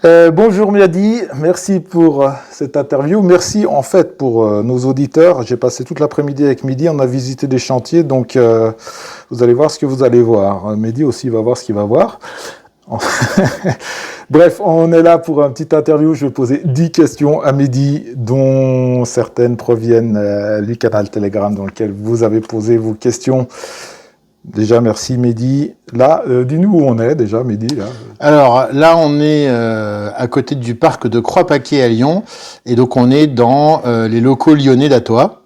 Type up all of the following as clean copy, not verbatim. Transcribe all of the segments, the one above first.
Bonjour Miadi, merci pour cette interview. Merci en fait pour nos auditeurs. J'ai passé toute l'après-midi avec Mehdi, on a visité des chantiers, donc vous allez voir ce que vous allez voir. Mehdi aussi va voir ce qu'il va voir. Bref, on est là pour une petite interview. Je vais poser 10 questions à Mehdi, dont certaines proviennent du canal Telegram dans lequel vous avez posé vos questions. Déjà, merci Mehdi. Là, dis-nous où on est déjà, Mehdi. Là. Alors là, on est à côté du parc de Croix-Paquet à Lyon. Et donc, on est dans les locaux lyonnais d'Atoa,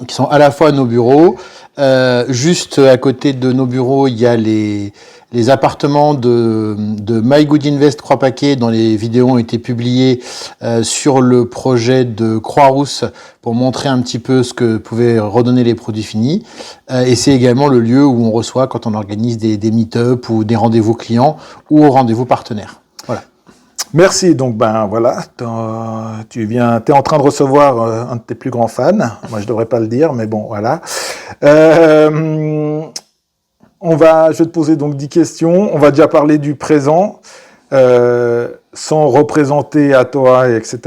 qui sont à la fois nos bureaux. Juste à côté de nos bureaux, il y a les appartements de My Good Invest Croix-Paquet, dont les vidéos ont été publiées sur le projet de Croix-Rousse pour montrer un petit peu ce que pouvaient redonner les produits finis. Et c'est également le lieu où on reçoit quand on organise des meet-up ou des rendez-vous clients ou rendez-vous partenaires. Voilà. Merci. Donc, voilà, tu es en train de recevoir un de tes plus grands fans. Moi, je devrais pas le dire, mais bon, voilà. Je vais te poser donc 10 questions. On va déjà parler du présent, sans représenter Atoa, etc.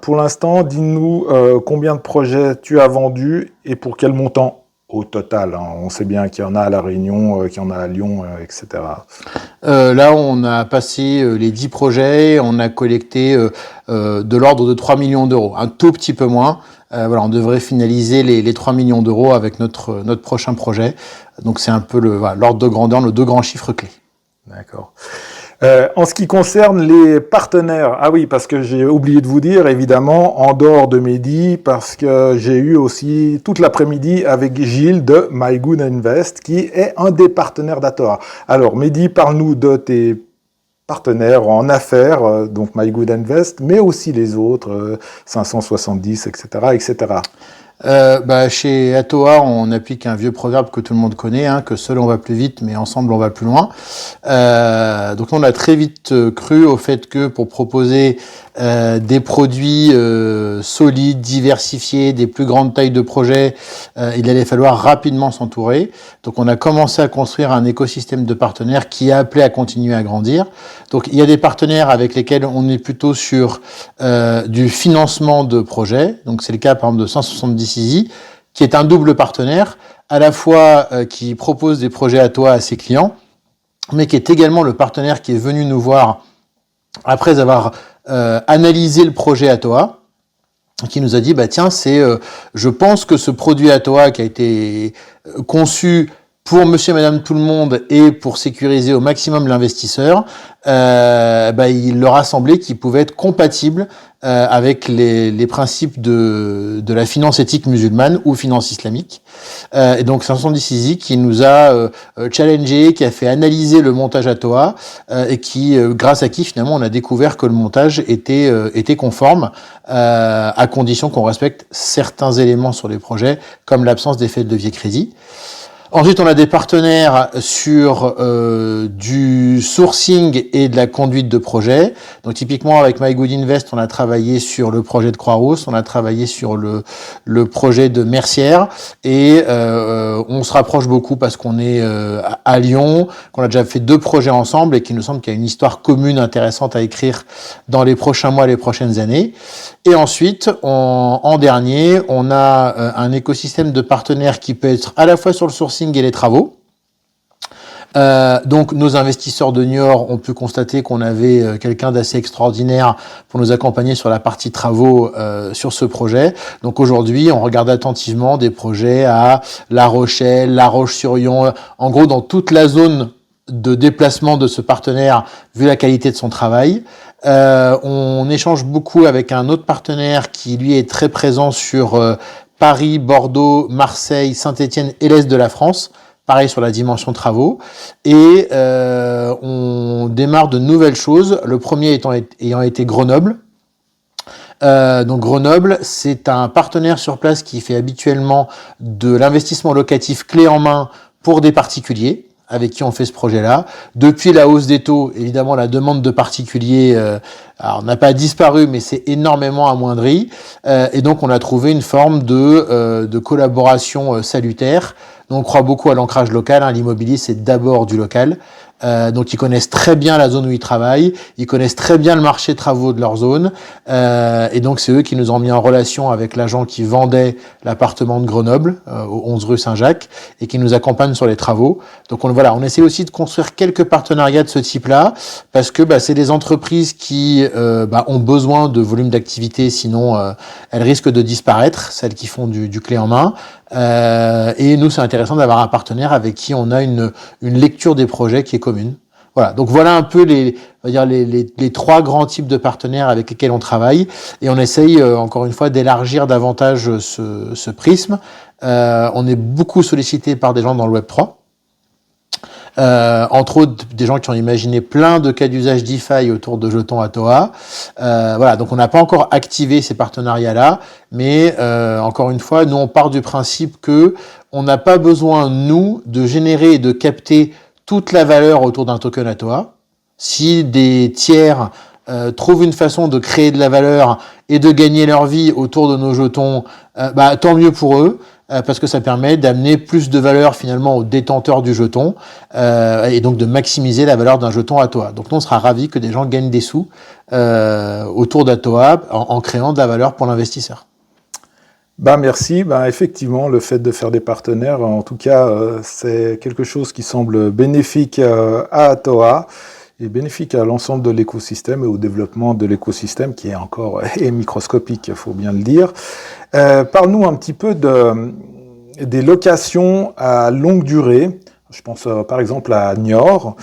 Pour l'instant, dis-nous combien de projets tu as vendus et pour quel montant au total. On sait bien qu'il y en a à La Réunion, qu'il y en a à Lyon, etc. Là, on a passé les 10 projets, on a collecté de l'ordre de 3 millions d'euros, un tout petit peu moins. Voilà, on devrait finaliser les 3 millions d'euros avec notre prochain projet. Donc, c'est un peu l'ordre de grandeur, nos deux grands chiffres clés. D'accord. En ce qui concerne les partenaires, ah oui, parce que j'ai oublié de vous dire, évidemment, en dehors de Mehdi, parce que j'ai eu aussi toute l'après-midi avec Gilles de My Good Invest, qui est un des partenaires d'Atoa. Alors, Mehdi, parle-nous de tes partenaires en affaires, donc My Good Invest, mais aussi les autres, 570, etc., etc. Chez Atoa, on applique un vieux proverbe que tout le monde connaît, que seul on va plus vite, mais ensemble on va plus loin. Donc on a très vite cru au fait que pour proposer des produits solides, diversifiés, des plus grandes tailles de projets, il allait falloir rapidement s'entourer. Donc on a commencé à construire un écosystème de partenaires qui a appelé à continuer à grandir. Donc il y a des partenaires avec lesquels on est plutôt sur du financement de projets. Donc c'est le cas par exemple de 170 Easy, qui est un double partenaire, à la fois qui propose des projets Atoa à ses clients, mais qui est également le partenaire qui est venu nous voir après avoir analysé le projet Atoa, qui nous a dit je pense que ce produit Atoa qui a été conçu pour monsieur et madame tout le monde et pour sécuriser au maximum l'investisseur, il leur a semblé qu'il pouvait être compatible avec les principes de la finance éthique musulmane ou finance islamique. Et donc 510 Easy qui nous a challengé, qui a fait analyser le montage Atoa et qui, grâce à qui finalement on a découvert que le montage était conforme à condition qu'on respecte certains éléments sur les projets comme l'absence d'effet de levier crédit. Ensuite, on a des partenaires sur du sourcing et de la conduite de projet. Donc, typiquement, avec My Good Invest, on a travaillé sur le projet de Croix-Rousse, on a travaillé sur le projet de Mercière, et on se rapproche beaucoup parce qu'on est à Lyon, qu'on a déjà fait 2 projets ensemble et qu'il nous semble qu'il y a une histoire commune intéressante à écrire dans les prochains mois, les prochaines années. Et ensuite, en dernier, on a un écosystème de partenaires qui peut être à la fois sur le sourcing et les travaux. Donc nos investisseurs de Niort ont pu constater qu'on avait quelqu'un d'assez extraordinaire pour nous accompagner sur la partie travaux sur ce projet. Donc aujourd'hui, on regarde attentivement des projets à La Rochelle, La Roche-sur-Yon, en gros dans toute la zone de déplacement de ce partenaire vu la qualité de son travail. On échange beaucoup avec un autre partenaire qui lui est très présent sur Paris, Bordeaux, Marseille, Saint-Étienne et l'Est de la France. Pareil sur la dimension travaux. Et on démarre de nouvelles choses. Le premier ayant été Grenoble. Donc Grenoble, c'est un partenaire sur place qui fait habituellement de l'investissement locatif clé en main pour des particuliers, avec qui on fait ce projet-là. Depuis la hausse des taux, évidemment, la demande de particuliers n'a pas disparu, mais c'est énormément amoindri. Et donc, on a trouvé une forme de collaboration salutaire. Donc, on croit beaucoup à l'ancrage local. L'immobilier, c'est d'abord du local. Donc ils connaissent très bien la zone où ils travaillent, ils connaissent très bien le marché travaux de leur zone, et donc c'est eux qui nous ont mis en relation avec l'agent qui vendait l'appartement de Grenoble, au 11 rue Saint-Jacques, et qui nous accompagne sur les travaux. Donc on essaie aussi de construire quelques partenariats de ce type-là, parce que c'est des entreprises qui ont besoin de volume d'activité, sinon elles risquent de disparaître, celles qui font du clé en main. Et nous, c'est intéressant d'avoir un partenaire avec qui on a une lecture des projets qui est commune. Voilà. Donc voilà un peu les 3 grands types de partenaires avec lesquels on travaille, et on essaye encore une fois d'élargir davantage ce prisme. On est beaucoup sollicité par des gens dans le Web 3. Entre autres des gens qui ont imaginé plein de cas d'usage DeFi autour de jetons Atoa. Voilà, donc on n'a pas encore activé ces partenariats-là, mais encore une fois, nous on part du principe que on n'a pas besoin, nous, de générer et de capter toute la valeur autour d'un token Atoa. Si des tiers trouvent une façon de créer de la valeur et de gagner leur vie autour de nos jetons, tant mieux pour eux. Parce que ça permet d'amener plus de valeur finalement aux détenteurs du jeton, et donc de maximiser la valeur d'un jeton Atoa. Donc nous, on sera ravis que des gens gagnent des sous autour d'Atoa en créant de la valeur pour l'investisseur. Merci. Effectivement, le fait de faire des partenaires, en tout cas, c'est quelque chose qui semble bénéfique à Atoa et bénéfique à l'ensemble de l'écosystème et au développement de l'écosystème qui est encore microscopique, il faut bien le dire. Parle-nous un petit peu des locations à longue durée. Je pense par exemple à Niort.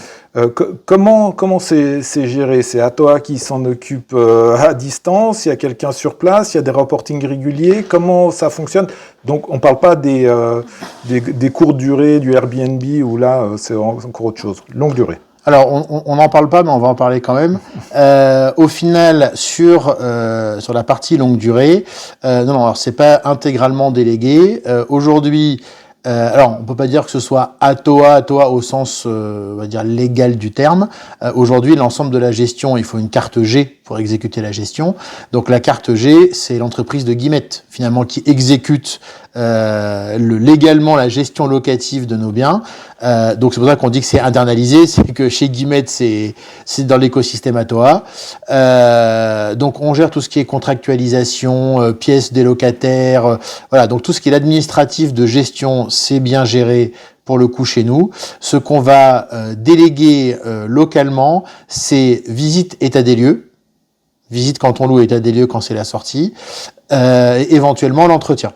Comment c'est géré? C'est Atoa qui s'en occupe à distance? Il y a quelqu'un sur place? Il y a des reportings réguliers? Comment ça fonctionne? Donc on ne parle pas des courtes durées du Airbnb où là c'est encore autre chose. Longue durée. Alors, on n'en parle pas, mais on va en parler quand même. Au final, sur la partie longue durée, alors c'est pas intégralement délégué. Aujourd'hui, alors on peut pas dire que ce soit Atoa au sens, on va dire légal du terme. Aujourd'hui, l'ensemble de la gestion, il faut une carte G pour exécuter la gestion. Donc la carte G, c'est l'entreprise de Guillemette, finalement, qui exécute légalement la gestion locative de nos biens. Donc c'est pour ça qu'on dit que c'est internalisé, c'est que chez Guillemette, c'est dans l'écosystème Atoa. Donc on gère tout ce qui est contractualisation, pièces des locataires, voilà, donc tout ce qui est l'administratif de gestion, c'est bien géré pour le coup chez nous. Ce qu'on va déléguer localement, c'est visite état des lieux, visite quand on loue, état des lieux quand c'est la sortie, et éventuellement l'entretien.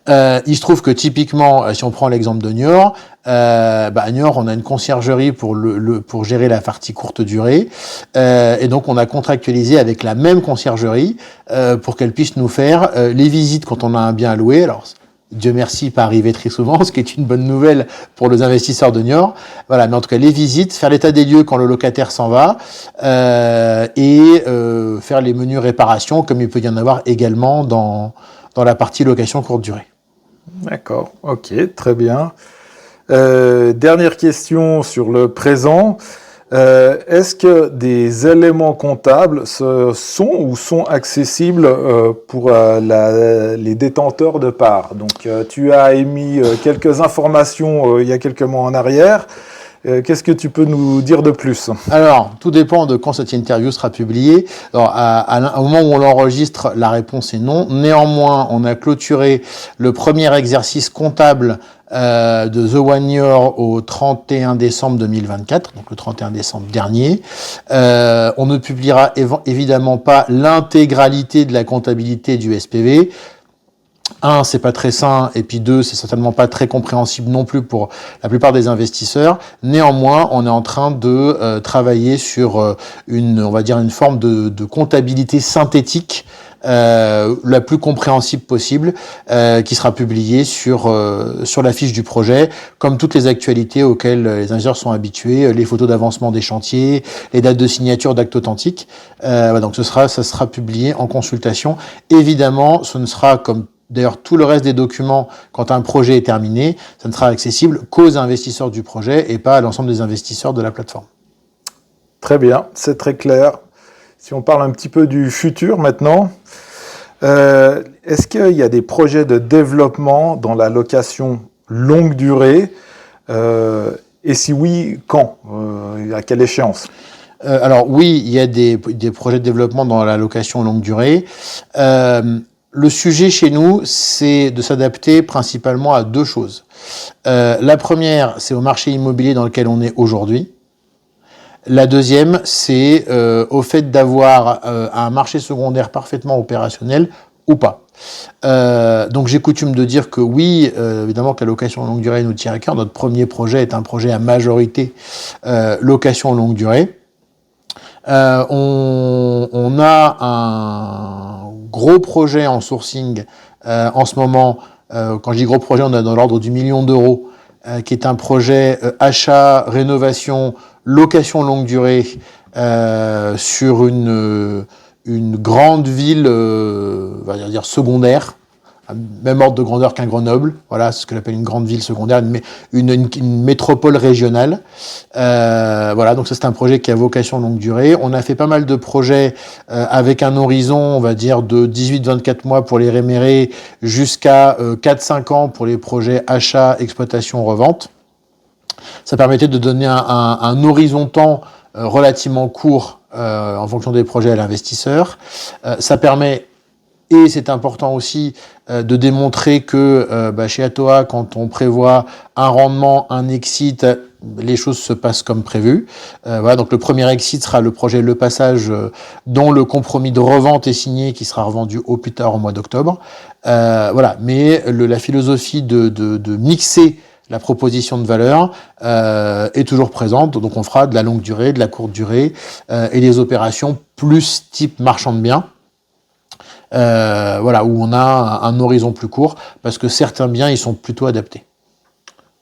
Il se trouve que typiquement, si on prend l'exemple de Niort, à Niort, on a une conciergerie pour gérer la partie courte durée, et donc on a contractualisé avec la même conciergerie pour qu'elle puisse nous faire les visites quand on a un bien à louer. Alors Dieu merci, pas arrivé très souvent, ce qui est une bonne nouvelle pour les investisseurs de Niort. Voilà, mais en tout cas les visites, faire l'état des lieux quand le locataire s'en va, et faire les menus réparations, comme il peut y en avoir également dans la partie location courte durée. D'accord, ok, très bien. Dernière question sur le présent. Est-ce que des éléments comptables sont accessibles pour les détenteurs de parts? Donc, tu as émis quelques informations il y a quelques mois en arrière. Qu'est-ce que tu peux nous dire de plus? Alors, tout dépend de quand cette interview sera publiée. Alors, au moment où on l'enregistre, la réponse est non. Néanmoins, on a clôturé le premier exercice comptable de The One Year au 31 décembre 2024, donc le 31 décembre dernier. On ne publiera évidemment pas l'intégralité de la comptabilité du SPV. 1, c'est pas très sain, et puis 2, c'est certainement pas très compréhensible non plus pour la plupart des investisseurs. Néanmoins, on est en train de travailler sur on va dire une forme de comptabilité synthétique la plus compréhensible possible, qui sera publiée sur la fiche du projet, comme toutes les actualités auxquelles les ingénieurs sont habitués, les photos d'avancement des chantiers, les dates de signature d'actes authentiques. Donc ça sera publié en consultation. Évidemment, ce ne sera comme d'ailleurs tout le reste des documents, quand un projet est terminé, ça ne sera accessible qu'aux investisseurs du projet et pas à l'ensemble des investisseurs de la plateforme. Très bien, c'est très clair. Si on parle un petit peu du futur maintenant, est-ce qu'il y a des projets de développement dans la location longue durée Et si oui, quand à quelle échéance? Alors oui, il y a des projets de développement dans la location longue durée. Le sujet chez nous, c'est de s'adapter principalement à deux choses. La première, c'est au marché immobilier dans lequel on est aujourd'hui. La deuxième, c'est au fait d'avoir un marché secondaire parfaitement opérationnel ou pas. Donc j'ai coutume de dire que oui, évidemment que la location longue durée nous tient à cœur. Notre premier projet est un projet à majorité location longue durée. On a un gros projet en sourcing en ce moment. Quand je dis gros projet, on est dans l'ordre du 1 million d'euros, qui est un projet achat, rénovation, location longue durée sur une grande ville, on va dire secondaire, même ordre de grandeur qu'un Grenoble. Voilà, c'est ce que j'appelle une grande ville secondaire, une métropole régionale. Voilà, donc ça c'est un projet qui a vocation longue durée. On a fait pas mal de projets avec un horizon, on va dire, de 18-24 mois pour les rémérés, jusqu'à 4-5 ans pour les projets achat, exploitation, revente. Ça permettait de donner un horizon temps relativement court en fonction des projets à l'investisseur. Ça permet, et c'est important aussi, de démontrer que chez Atoa, quand on prévoit un rendement, un exit, les choses se passent comme prévu. Voilà, donc le premier exit sera le projet Le Passage, dont le compromis de revente est signé, qui sera revendu au plus tard au mois d'octobre. Voilà, mais la philosophie de mixer la proposition de valeur est toujours présente. Donc on fera de la longue durée, de la courte durée et des opérations plus type marchand de biens. Voilà, où on a un horizon plus court, parce que certains biens, ils sont plutôt adaptés.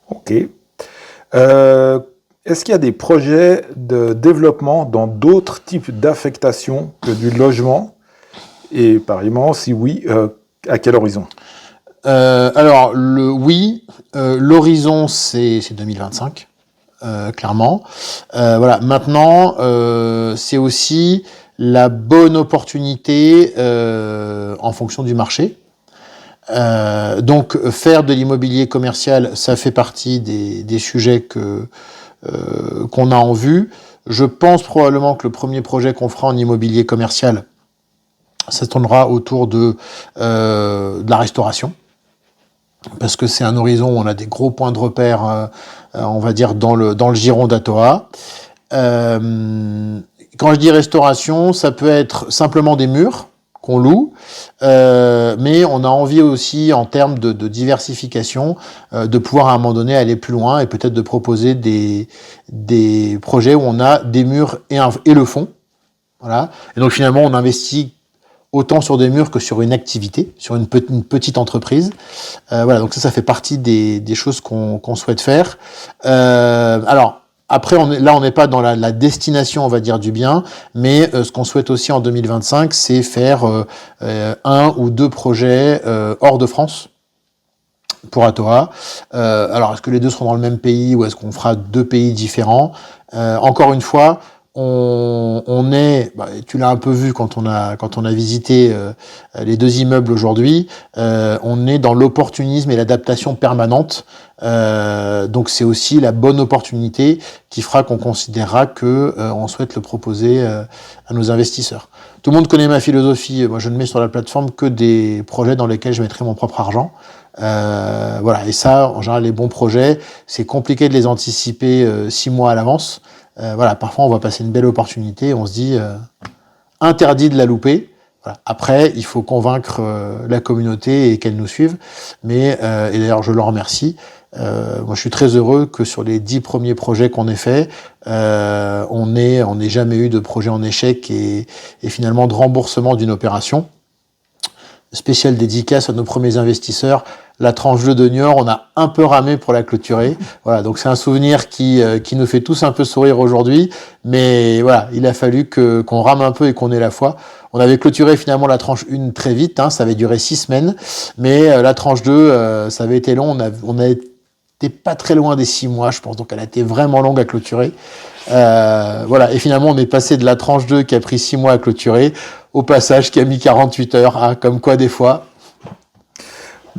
Ok. Est-ce qu'il y a des projets de développement dans d'autres types d'affectation que du logement? Et pareillement, si oui, à quel horizon? Alors, oui, l'horizon, c'est 2025, clairement. Voilà, maintenant, c'est aussi la bonne opportunité en fonction du marché. Donc faire de l'immobilier commercial, ça fait partie des sujets qu'on a en vue. Je pense probablement que le premier projet qu'on fera en immobilier commercial, ça tournera autour de la restauration, parce que c'est un horizon où on a des gros points de repère, on va dire, dans le giron d'Atoa. Quand je dis restauration, ça peut être simplement des murs qu'on loue, mais on a envie aussi, en termes de diversification, de pouvoir à un moment donné aller plus loin et peut-être de proposer des projets où on a des murs et le fond. Voilà. Et donc finalement, on investit autant sur des murs que sur une activité, sur une petite entreprise. Voilà, donc ça fait partie des choses qu'on souhaite faire. Alors, après, on n'est pas dans la destination, on va dire, du bien, mais ce qu'on souhaite aussi en 2025, c'est faire un ou deux projets hors de France pour Atoa. Alors, est-ce que les deux seront dans le même pays ou est-ce qu'on fera deux pays différents? Encore une fois, on est, tu l'as un peu vu quand on a visité les deux immeubles aujourd'hui, on est dans l'opportunisme et l'adaptation permanente. Donc c'est aussi la bonne opportunité qui fera qu'on considérera que on souhaite le proposer à nos investisseurs. Tout le monde connaît ma philosophie. Moi, je ne mets sur la plateforme que des projets dans lesquels je mettrai mon propre argent. Voilà. Et ça, en général, les bons projets, c'est compliqué de les anticiper 6 mois à l'avance. Voilà, parfois on va passer une belle opportunité, on se dit interdit de la louper. Voilà. Après, il faut convaincre la communauté et qu'elle nous suive. Mais et d'ailleurs, je le remercie. Moi, je suis très heureux que sur les 10 premiers projets qu'on ait fait, on n'ait jamais eu de projet en échec et finalement de remboursement d'une opération. Spéciale dédicace à nos premiers investisseurs. La tranche 2 de Niort, on a un peu ramé pour la clôturer. Voilà, donc c'est un souvenir qui nous fait tous un peu sourire aujourd'hui. Mais voilà, il a fallu qu'on rame un peu et qu'on ait la foi. On avait clôturé finalement la tranche 1 très vite, hein, ça avait duré 6 semaines. Mais la tranche 2, ça avait été long. On a été pas très loin des 6 mois, je pense. Donc elle a été vraiment longue à clôturer. Voilà, et finalement on est passé de la tranche 2 qui a pris 6 mois à clôturer au passage qui a mis 48 heures, hein, comme quoi des fois.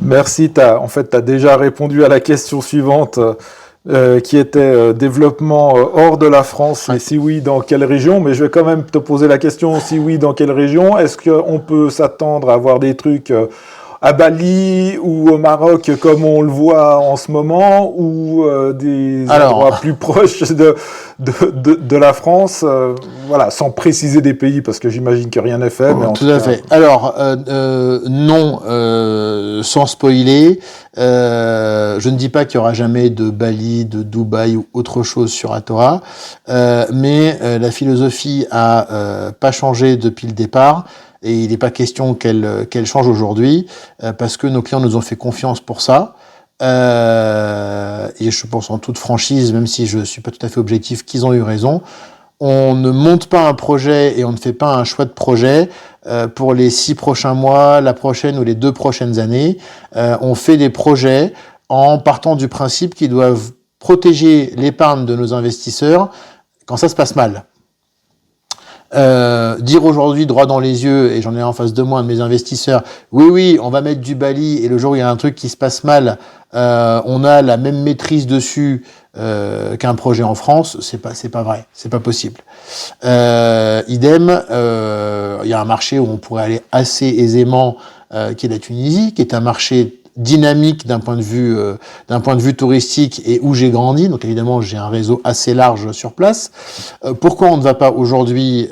Merci, en fait, tu as déjà répondu à la question suivante qui était développement hors de la France, et si oui, dans quelle région? Mais je vais quand même te poser la question, si oui, dans quelle région? Est-ce qu'on peut s'attendre à avoir des trucs à Bali ou au Maroc comme on le voit en ce moment, ou des endroits plus proches de la France, voilà, sans préciser des pays, parce que j'imagine que rien n'est fait. Mais tout à fait. Alors, non, sans spoiler, je ne dis pas qu'il y aura jamais de Bali, de Dubaï ou autre chose sur Atora, mais la philosophie a pas changé depuis le départ. Et il n'est pas question qu'elle change aujourd'hui, parce que nos clients nous ont fait confiance pour ça. Et je pense en toute franchise, même si je suis pas tout à fait objectif, qu'ils ont eu raison. On ne monte pas un projet et on ne fait pas un choix de projet pour les 6 prochains mois, la prochaine ou les 2 prochaines années. On fait des projets en partant du principe qu'ils doivent protéger l'épargne de nos investisseurs quand ça se passe mal. Dire aujourd'hui droit dans les yeux, et j'en ai en face de moi un de mes investisseurs, oui, on va mettre du Bali, et le jour où il y a un truc qui se passe mal, on a la même maîtrise dessus qu'un projet en France, c'est pas vrai, c'est pas possible. Idem, il y a un marché où on pourrait aller assez aisément, qui est la Tunisie, qui est un marché dynamique d'un point de vue touristique et où j'ai grandi. Donc évidemment, j'ai un réseau assez large sur place. Pourquoi on ne va pas aujourd'hui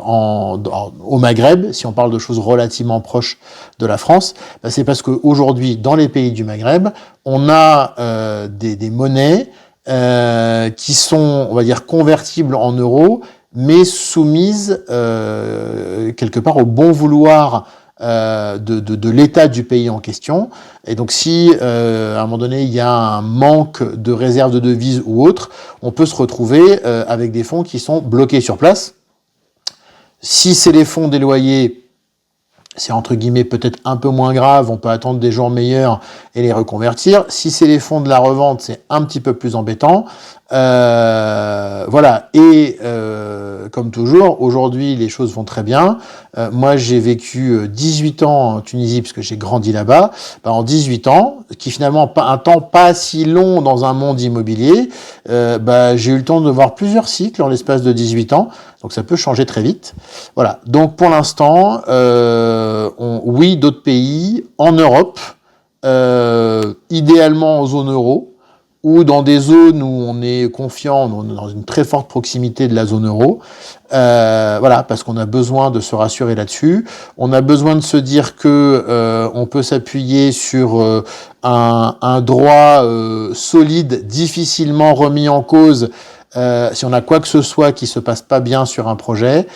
au Maghreb, si on parle de choses relativement proches de la France? C'est parce qu'aujourd'hui, dans les pays du Maghreb, on a des monnaies qui sont, on va dire, convertibles en euros, mais soumises quelque part au bon vouloir de l'état du pays en question. Et donc si à un moment donné il y a un manque de réserve de devises ou autre, on peut se retrouver avec des fonds qui sont bloqués sur place. Si c'est les fonds des loyers, c'est entre guillemets peut-être un peu moins grave, on peut attendre des jours meilleurs et les reconvertir. Si c'est les fonds de la revente, c'est un petit peu plus embêtant. Voilà. Et comme toujours, aujourd'hui, les choses vont très bien. Moi, j'ai vécu 18 ans en Tunisie, puisque j'ai grandi là-bas. En 18 ans, qui finalement pas un temps pas si long dans un monde immobilier, j'ai eu le temps de voir plusieurs cycles en l'espace de 18 ans. Donc ça peut changer très vite. Voilà. Donc pour l'instant, oui, d'autres pays en Europe, idéalement en zone euro, ou dans des zones où on est confiant, on est dans une très forte proximité de la zone euro. Voilà, parce qu'on a besoin de se rassurer là-dessus. On a besoin de se dire que on peut s'appuyer sur un droit solide, difficilement remis en cause, si on a quoi que ce soit qui se passe pas bien sur un projet.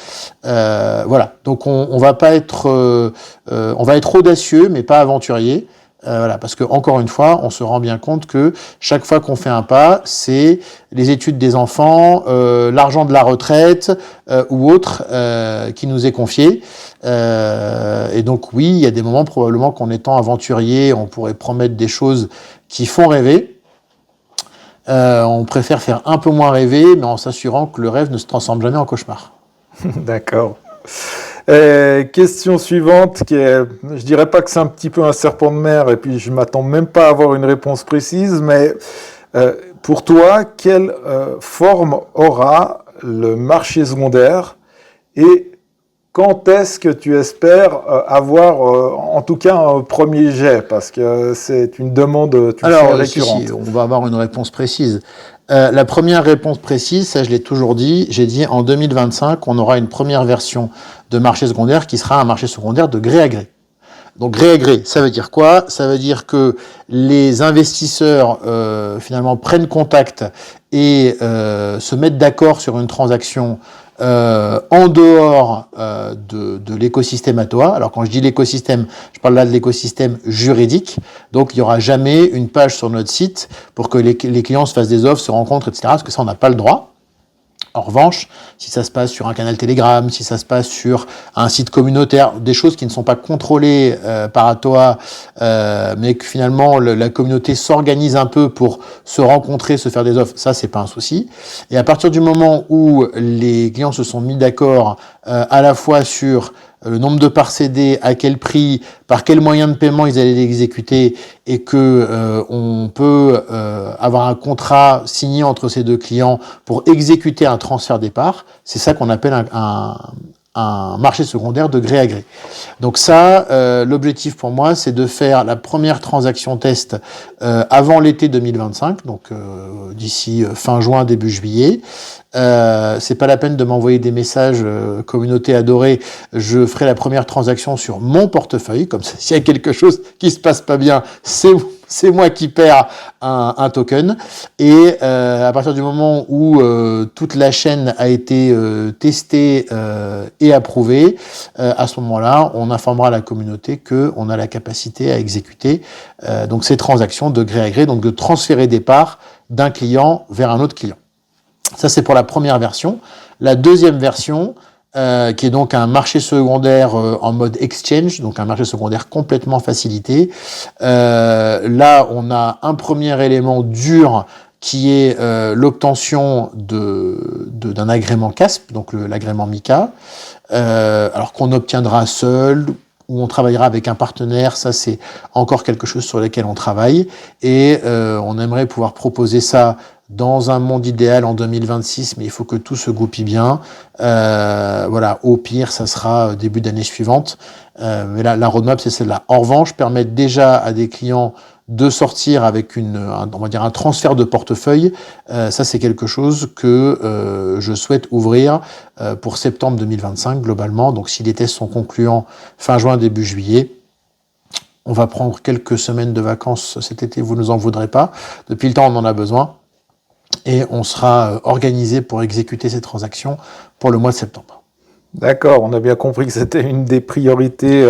Voilà, donc on va pas être, on va être audacieux, mais pas aventurier. Voilà, parce que encore une fois, on se rend bien compte que chaque fois qu'on fait un pas, c'est les études des enfants, l'argent de la retraite ou autre qui nous est confié. Et donc oui, il y a des moments probablement qu'en étant aventurier, on pourrait promettre des choses qui font rêver. On préfère faire un peu moins rêver, mais en s'assurant que le rêve ne se transforme jamais en cauchemar. D'accord. Question suivante, qui est, je dirais pas que c'est un petit peu un serpent de mer, et puis je m'attends même pas à avoir une réponse précise, mais pour toi, quelle forme aura le marché secondaire, et quand est-ce que tu espères avoir, en tout cas, un premier jet, parce que c'est une demande récurrente. Si, on va avoir une réponse précise. La première réponse précise, ça je l'ai toujours dit, j'ai dit en 2025, on aura une première version de marché secondaire qui sera un marché secondaire de gré à gré. Donc gré à gré, ça veut dire quoi? Ça veut dire que les investisseurs finalement prennent contact et se mettent d'accord sur une transaction en dehors de l'écosystème Atoa. Alors quand je dis l'écosystème, je parle là de l'écosystème juridique. Donc il n'y aura jamais une page sur notre site pour que les clients se fassent des offres, se rencontrent, etc. Parce que ça, on n'a pas le droit. En revanche, si ça se passe sur un canal Telegram, si ça se passe sur un site communautaire, des choses qui ne sont pas contrôlées par Atoa, mais que finalement la communauté s'organise un peu pour se rencontrer, se faire des offres, ça c'est pas un souci. Et à partir du moment où les clients se sont mis d'accord à la fois sur le nombre de parts cédées, à quel prix, par quel moyen de paiement ils allaient l'exécuter, et que on peut avoir un contrat signé entre ces deux clients pour exécuter un transfert des parts, c'est ça qu'on appelle un marché secondaire de gré à gré. Donc ça, l'objectif pour moi, c'est de faire la première transaction test avant l'été 2025, donc d'ici fin juin, début juillet. C'est pas la peine de m'envoyer des messages communauté adorée, je ferai la première transaction sur mon portefeuille, comme ça, s'il y a quelque chose qui se passe pas bien, c'est moi qui perds un token. Et à partir du moment où toute la chaîne a été testée et approuvée, à ce moment-là, on informera la communauté qu'on a la capacité à exécuter donc ces transactions de gré à gré, donc de transférer des parts d'un client vers un autre client. Ça, c'est pour la première version. La deuxième version, qui est donc un marché secondaire en mode exchange, donc un marché secondaire complètement facilité. Là, on a un premier élément dur qui est l'obtention d'un agrément CASP, donc l'agrément MiCA, alors qu'on obtiendra seul, où on travaillera avec un partenaire, ça c'est encore quelque chose sur lequel on travaille, et on aimerait pouvoir proposer ça dans un monde idéal en 2026, mais il faut que tout se goupille bien. Voilà, au pire, ça sera début d'année suivante. Mais là, la roadmap, c'est celle-là. En revanche, permettre déjà à des clients de sortir avec on va dire un transfert de portefeuille, ça c'est quelque chose que je souhaite ouvrir pour septembre 2025 globalement. Donc si les tests sont concluants fin juin, début juillet, on va prendre quelques semaines de vacances cet été, vous nous en voudrez pas. Depuis le temps, on en a besoin. Et on sera organisé pour exécuter ces transactions pour le mois de septembre. D'accord, on a bien compris que c'était une des priorités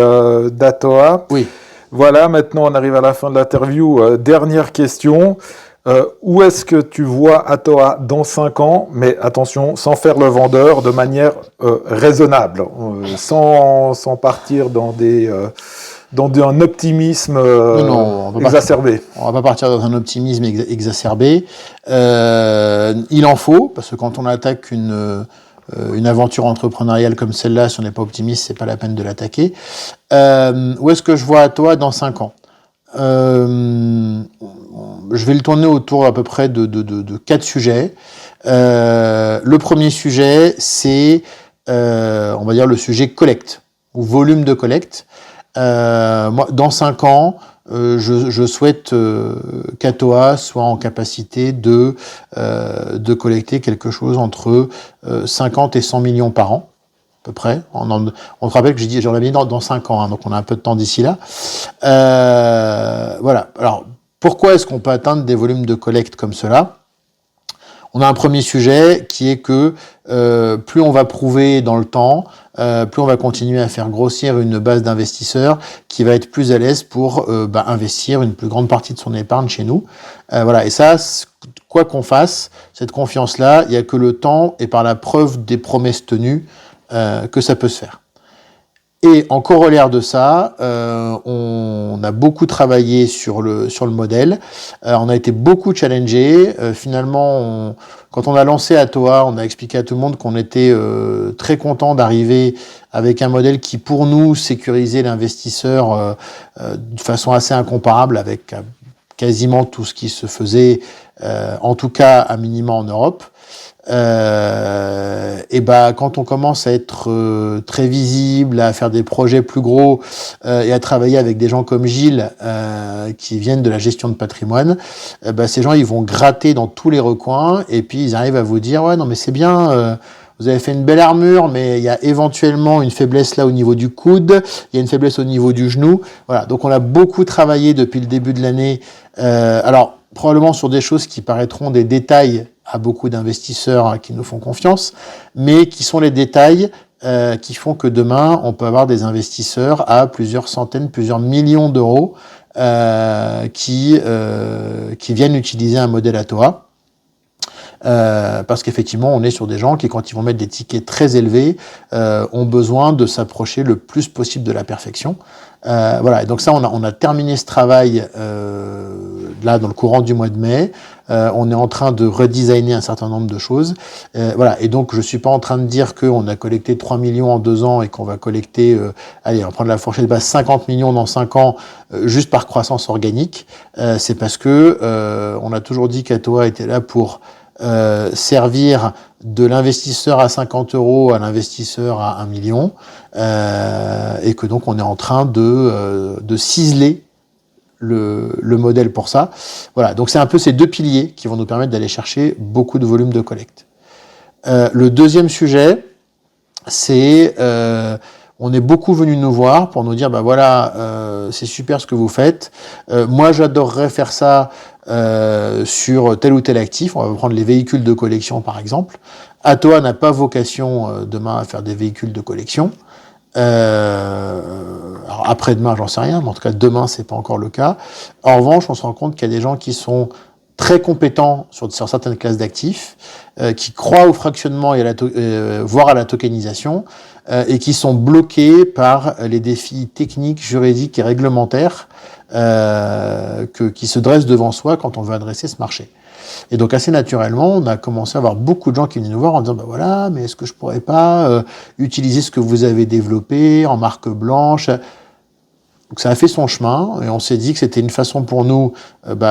d'Atoa. Oui. Voilà, maintenant on arrive à la fin de l'interview. Dernière question. Où est-ce que tu vois Atoa dans 5 ans? Mais attention, sans faire le vendeur, de manière raisonnable, sans partir dans un optimisme exacerbé. On va pas partir dans un optimisme exacerbé. Il en faut, parce que quand on attaque une aventure entrepreneuriale comme celle-là, si on n'est pas optimiste, c'est pas la peine de l'attaquer. Où est-ce que je vois Atoa dans 5 ans? Je vais le tourner autour à peu près de 4 sujets. Le premier sujet, c'est, on va dire, le sujet collecte, ou volume de collecte. Moi, dans 5 ans, je souhaite qu'Atoa soit en capacité de collecter quelque chose entre 50 et 100 millions par an, à peu près. On te rappelle que j'en ai mis dans 5 ans, hein, donc on a un peu de temps d'ici là. Voilà. Alors, pourquoi est-ce qu'on peut atteindre des volumes de collecte comme cela? On a un premier sujet qui est que plus on va prouver dans le temps, plus on va continuer à faire grossir une base d'investisseurs qui va être plus à l'aise pour investir une plus grande partie de son épargne chez nous. Voilà. Et ça, quoi qu'on fasse, cette confiance-là, il n'y a que le temps et par la preuve des promesses tenues que ça peut se faire. Et en corollaire de ça, on a beaucoup travaillé sur le modèle. On a été beaucoup challengé. Finalement, quand on a lancé Atoa, on a expliqué à tout le monde qu'on était très content d'arriver avec un modèle qui, pour nous, sécurisait l'investisseur de façon assez incomparable avec quasiment tout ce qui se faisait, en tout cas à minima en Europe. Et quand on commence à être très visible, à faire des projets plus gros et à travailler avec des gens comme Gilles qui viennent de la gestion de patrimoine, ces gens ils vont gratter dans tous les recoins et puis ils arrivent à vous dire ouais non mais c'est bien, vous avez fait une belle armure mais il y a éventuellement une faiblesse là au niveau du coude, il y a une faiblesse au niveau du genou. Voilà, donc on a beaucoup travaillé depuis le début de l'année. Alors probablement sur des choses qui paraîtront des détails à beaucoup d'investisseurs qui nous font confiance, mais qui sont les détails qui font que demain, on peut avoir des investisseurs à plusieurs centaines, plusieurs millions d'euros qui viennent utiliser un modèle Atoa. Parce qu'effectivement, on est sur des gens qui, quand ils vont mettre des tickets très élevés, ont besoin de s'approcher le plus possible de la perfection. Voilà. Et donc ça, on a terminé ce travail là dans le courant du mois de mai. on est en train de redesigner un certain nombre de choses. Voilà. Et donc, je suis pas en train de dire qu'on a collecté 3 millions en 2 ans et qu'on va collecter, allez, on va prendre la fourchette basse, 50 millions dans 5 ans, juste par croissance organique. C'est parce que on a toujours dit qu'Atoa était là pour servir de l'investisseur à 50 euros à l'investisseur à 1 million, et que donc on est en train de ciseler le modèle pour ça. Voilà, donc c'est un peu ces deux piliers qui vont nous permettre d'aller chercher beaucoup de volume de collecte. Le deuxième sujet, c'est on est beaucoup venu nous voir pour nous dire bah voilà, c'est super ce que vous faites. Moi, j'adorerais faire ça sur tel ou tel actif. On va prendre les véhicules de collection par exemple. Atoa n'a pas vocation demain à faire des véhicules de collection. Alors après-demain, j'en sais rien, mais en tout cas demain, c'est pas encore le cas. En revanche, on se rend compte qu'il y a des gens qui sont très compétents sur certaines classes d'actifs, qui croient au fractionnement et voire à la tokenisation, et qui sont bloqués par les défis techniques, juridiques et réglementaires qui se dressent devant soi quand on veut adresser ce marché. Et donc assez naturellement, on a commencé à avoir beaucoup de gens qui venaient nous voir en disant bah voilà, mais est-ce que je pourrais pas utiliser ce que vous avez développé en marque blanche? Donc ça a fait son chemin et on s'est dit que c'était une façon pour nous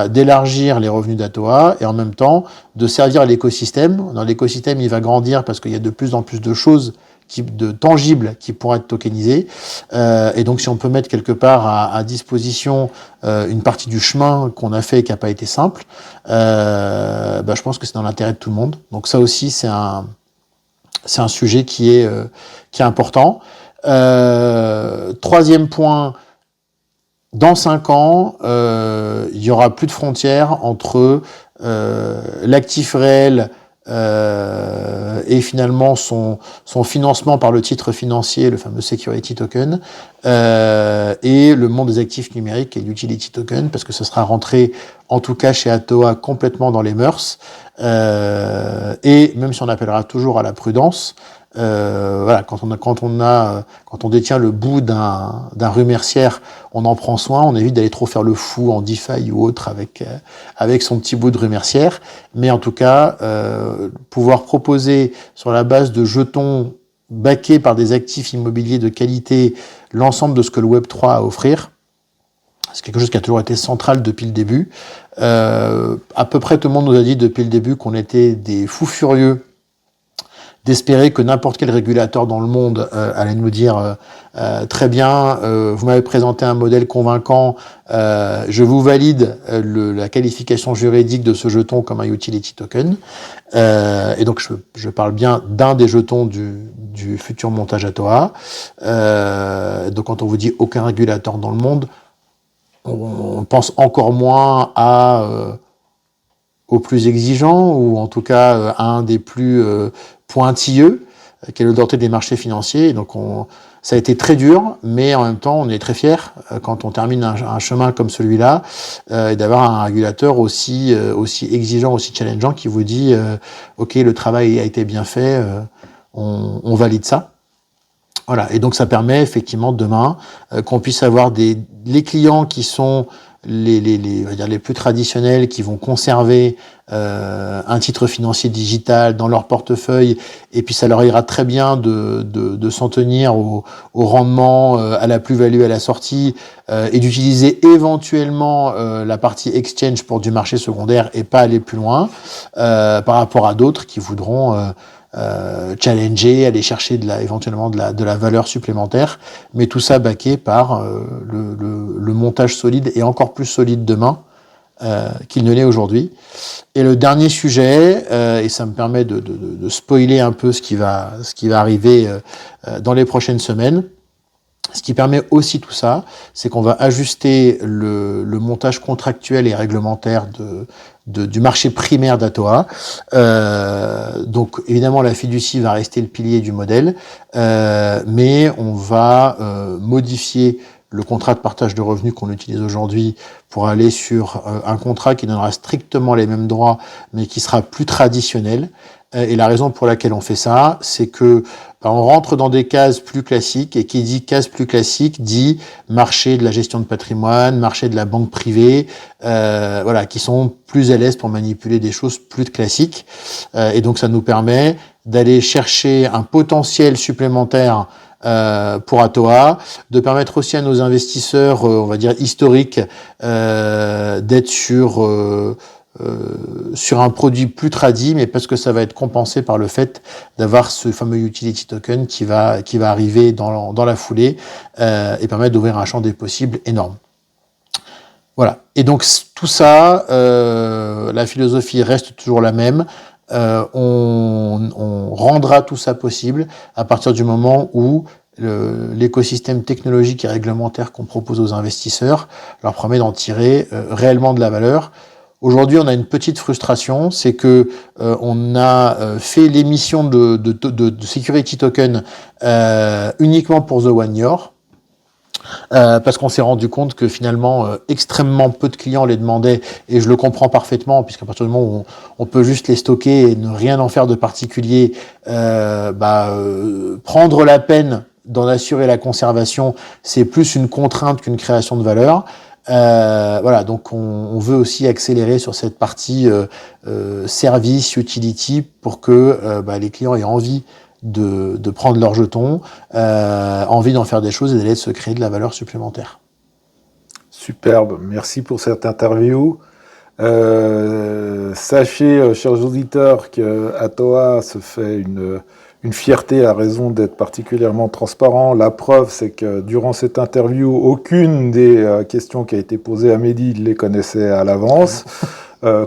d'élargir les revenus d'Atoa et en même temps de servir l'écosystème. Dans l'écosystème, il va grandir parce qu'il y a de plus en plus de choses de tangibles qui pourraient être tokenisées. Et donc si on peut mettre quelque part à disposition une partie du chemin qu'on a fait et qui n'a pas été simple, je pense que c'est dans l'intérêt de tout le monde. Donc ça aussi, c'est un sujet qui est important. Troisième point, dans 5 ans, il y aura plus de frontières entre l'actif réel et finalement son financement par le titre financier, le fameux security token, et le monde des actifs numériques et l'utility token, parce que ce sera rentré, en tout cas chez Atoa, complètement dans les mœurs, et même si on appellera toujours à la prudence, voilà, quand on détient le bout d'un rumercière, on en prend soin, on évite d'aller trop faire le fou en DeFi ou autre avec son petit bout de rumercière, mais en tout cas, pouvoir proposer sur la base de jetons backés par des actifs immobiliers de qualité l'ensemble de ce que le Web3 a à offrir, c'est quelque chose qui a toujours été central depuis le début. À peu près tout le monde nous a dit depuis le début qu'on était des fous furieux d'espérer que n'importe quel régulateur dans le monde allait nous dire très bien, vous m'avez présenté un modèle convaincant, je vous valide la qualification juridique de ce jeton comme un utility token. Et donc je parle bien d'un des jetons du futur montage Atoa. Donc quand on vous dit aucun régulateur dans le monde, on pense encore moins au plus exigeant, ou en tout cas à un des plus pointilleux, qui est l'autorité des marchés financiers. Donc ça a été très dur, mais en même temps on est très fiers quand on termine un chemin comme celui-là, et d'avoir un régulateur aussi exigeant, aussi challengeant, qui vous dit ok, le travail a été bien fait, on valide ça. Voilà, et donc ça permet effectivement demain qu'on puisse avoir les clients qui sont on va dire les plus traditionnels, qui vont conserver un titre financier digital dans leur portefeuille, et puis ça leur ira très bien de s'en tenir au rendement, à la plus-value à la sortie, et d'utiliser éventuellement la partie exchange pour du marché secondaire et pas aller plus loin par rapport à d'autres qui voudront challenger, aller chercher éventuellement de la valeur supplémentaire, mais tout ça backé par le montage solide, et encore plus solide demain qu'il ne l'est aujourd'hui. Et le dernier sujet, et ça me permet de spoiler un peu ce qui va arriver dans les prochaines semaines, ce qui permet aussi tout ça, c'est qu'on va ajuster le montage contractuel et réglementaire du marché primaire d'Atoa. Donc évidemment, la fiducie va rester le pilier du modèle, mais on va modifier le contrat de partage de revenus qu'on utilise aujourd'hui pour aller sur un contrat qui donnera strictement les mêmes droits, mais qui sera plus traditionnel. Et la raison pour laquelle on fait ça, c'est que on rentre dans des cases plus classiques, et qui dit case plus classique dit marché de la gestion de patrimoine, marché de la banque privée, voilà, qui sont plus à l'aise pour manipuler des choses plus classiques. Et donc ça nous permet d'aller chercher un potentiel supplémentaire pour Atoa, de permettre aussi à nos investisseurs, on va dire historiques, d'être sur un produit plus tradit, mais parce que ça va être compensé par le fait d'avoir ce fameux utility token qui va arriver dans la foulée et permettre d'ouvrir un champ des possibles énorme. Voilà. Et donc tout ça, la philosophie reste toujours la même. On rendra tout ça possible à partir du moment où l'écosystème technologique et réglementaire qu'on propose aux investisseurs leur permet d'en tirer réellement de la valeur. Aujourd'hui, on a une petite frustration, c'est que on a fait l'émission de security token uniquement pour The One Year, parce qu'on s'est rendu compte que finalement extrêmement peu de clients les demandaient, et je le comprends parfaitement, puisqu'à partir du moment où on peut juste les stocker et ne rien en faire de particulier, prendre la peine d'en assurer la conservation, c'est plus une contrainte qu'une création de valeur. Voilà, donc on veut aussi accélérer sur cette partie service, utility, pour que les clients aient envie de prendre leurs jetons, envie d'en faire des choses et d'aller se créer de la valeur supplémentaire. Superbe, merci pour cette interview. Sachez, chers auditeurs, que Atoa se fait une fierté à raison d'être particulièrement transparent. La preuve, c'est que durant cette interview, aucune des questions qui a été posée à Mehdi, il les connaissait à l'avance.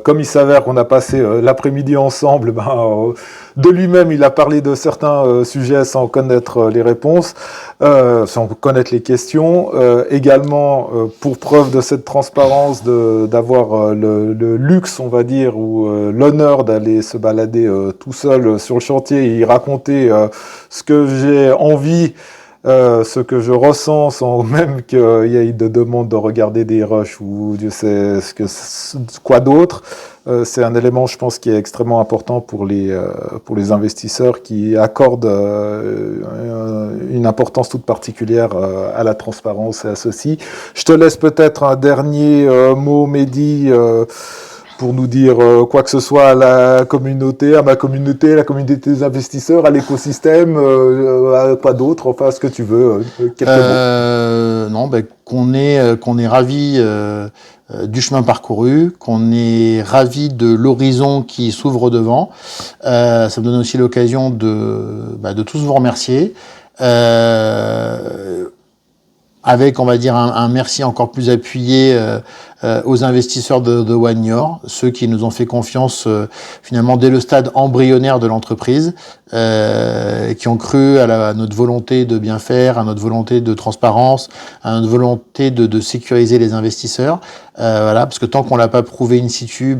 Comme il s'avère qu'on a passé l'après-midi ensemble, de lui-même, il a parlé de certains sujets sans connaître les réponses, sans connaître les questions. Également, pour preuve de cette transparence, d'avoir le luxe, on va dire, ou l'honneur d'aller se balader tout seul sur le chantier et y raconter ce que j'ai envie, ce que je ressens sans même qu'il y ait de demande de regarder des rushs ou Dieu sait quoi d'autre. C'est un élément, je pense, qui est extrêmement important pour les investisseurs qui accordent une importance toute particulière à la transparence et à ceci. Je te laisse peut-être un dernier mot, Mehdi, pour nous dire quoi que ce soit à la communauté, à ma communauté, à la communauté des investisseurs, à l'écosystème, à quoi d'autre, enfin ce que tu veux, quelques mots. Non, qu'on est ravis du chemin parcouru, qu'on est ravis de l'horizon qui s'ouvre devant. Ça me donne aussi l'occasion de tous vous remercier. Avec, on va dire, un merci encore plus appuyé aux investisseurs de One Year, ceux qui nous ont fait confiance finalement dès le stade embryonnaire de l'entreprise, qui ont cru à notre volonté de bien faire, à notre volonté de transparence, à notre volonté de sécuriser les investisseurs. Voilà, parce que tant qu'on l'a pas prouvé in situ,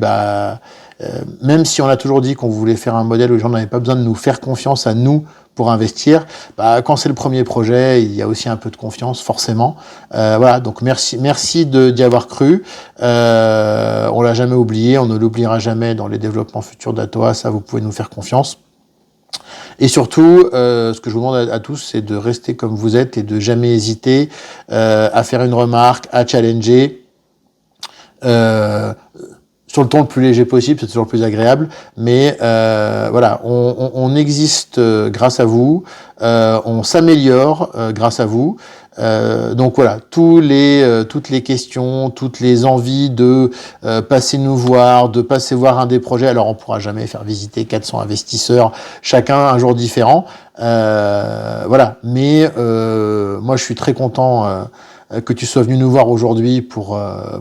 même si on a toujours dit qu'on voulait faire un modèle où les gens n'avaient pas besoin de nous faire confiance à nous pour investir, quand c'est le premier projet, il y a aussi un peu de confiance, forcément. Voilà, donc merci d'y avoir cru. On l'a jamais oublié, on ne l'oubliera jamais dans les développements futurs d'Atoa, ça vous pouvez nous faire confiance. Et surtout, ce que je vous demande à tous, c'est de rester comme vous êtes et de jamais hésiter à faire une remarque, à challenger. Sur le ton le plus léger possible, c'est toujours le plus agréable, mais voilà, on existe grâce à vous, on s'améliore grâce à vous. Donc voilà, toutes les questions, toutes les envies de passer nous voir, de passer voir un des projets. Alors on pourra jamais faire visiter 400 investisseurs, chacun un jour différent. Voilà, mais moi je suis très content que tu sois venu nous voir aujourd'hui pour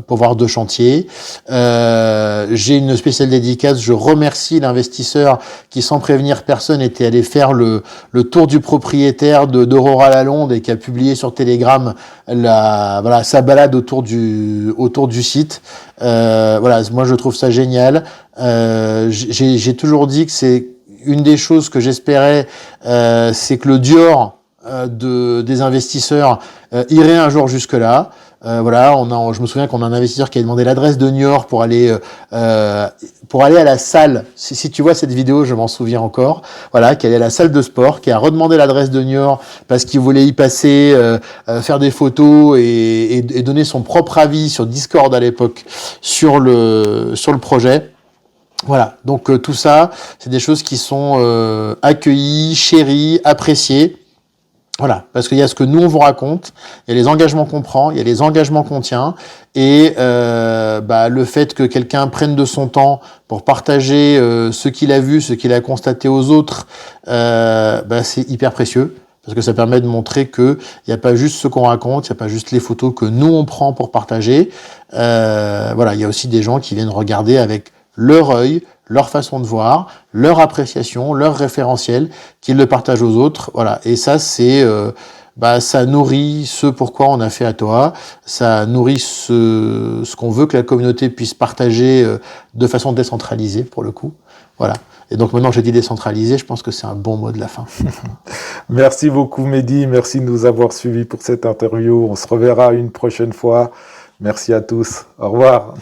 voir deux chantiers. J'ai une spéciale dédicace. Je remercie l'investisseur qui, sans prévenir personne, était allé faire le tour du propriétaire d'Aurora Lalonde et qui a publié sur Telegram sa balade autour du site. Voilà, moi je trouve ça génial. J'ai toujours dit que c'est une des choses que j'espérais, c'est que le Dior des investisseurs irait un jour jusque-là. Voilà, je me souviens qu'on a un investisseur qui a demandé l'adresse de Niort pour aller à la salle. Si tu vois cette vidéo, je m'en souviens encore. Voilà, qui allait à la salle de sport, qui a redemandé l'adresse de Niort parce qu'il voulait y passer, faire des photos et donner son propre avis sur Discord à l'époque sur le projet. Voilà, donc tout ça, c'est des choses qui sont accueillies, chéries, appréciées. Voilà, parce qu'il y a ce que nous on vous raconte, il y a les engagements qu'on prend, il y a les engagements qu'on tient, et le fait que quelqu'un prenne de son temps pour partager ce qu'il a vu, ce qu'il a constaté aux autres, c'est hyper précieux. Parce que ça permet de montrer que il n'y a pas juste ce qu'on raconte, il n'y a pas juste les photos que nous on prend pour partager. Voilà, il y a aussi des gens qui viennent regarder avec leur œil, leur façon de voir, leur appréciation, leur référentiel, qu'ils le partagent aux autres. Voilà. Et ça, ça nourrit ce pourquoi on a fait Atoa. Ça nourrit ce qu'on veut que la communauté puisse partager de façon décentralisée, pour le coup. Voilà. Et donc maintenant que j'ai dit décentralisé, je pense que c'est un bon mot de la fin. Merci beaucoup Mehdi, merci de nous avoir suivis pour cette interview. On se reverra une prochaine fois. Merci à tous. Au revoir.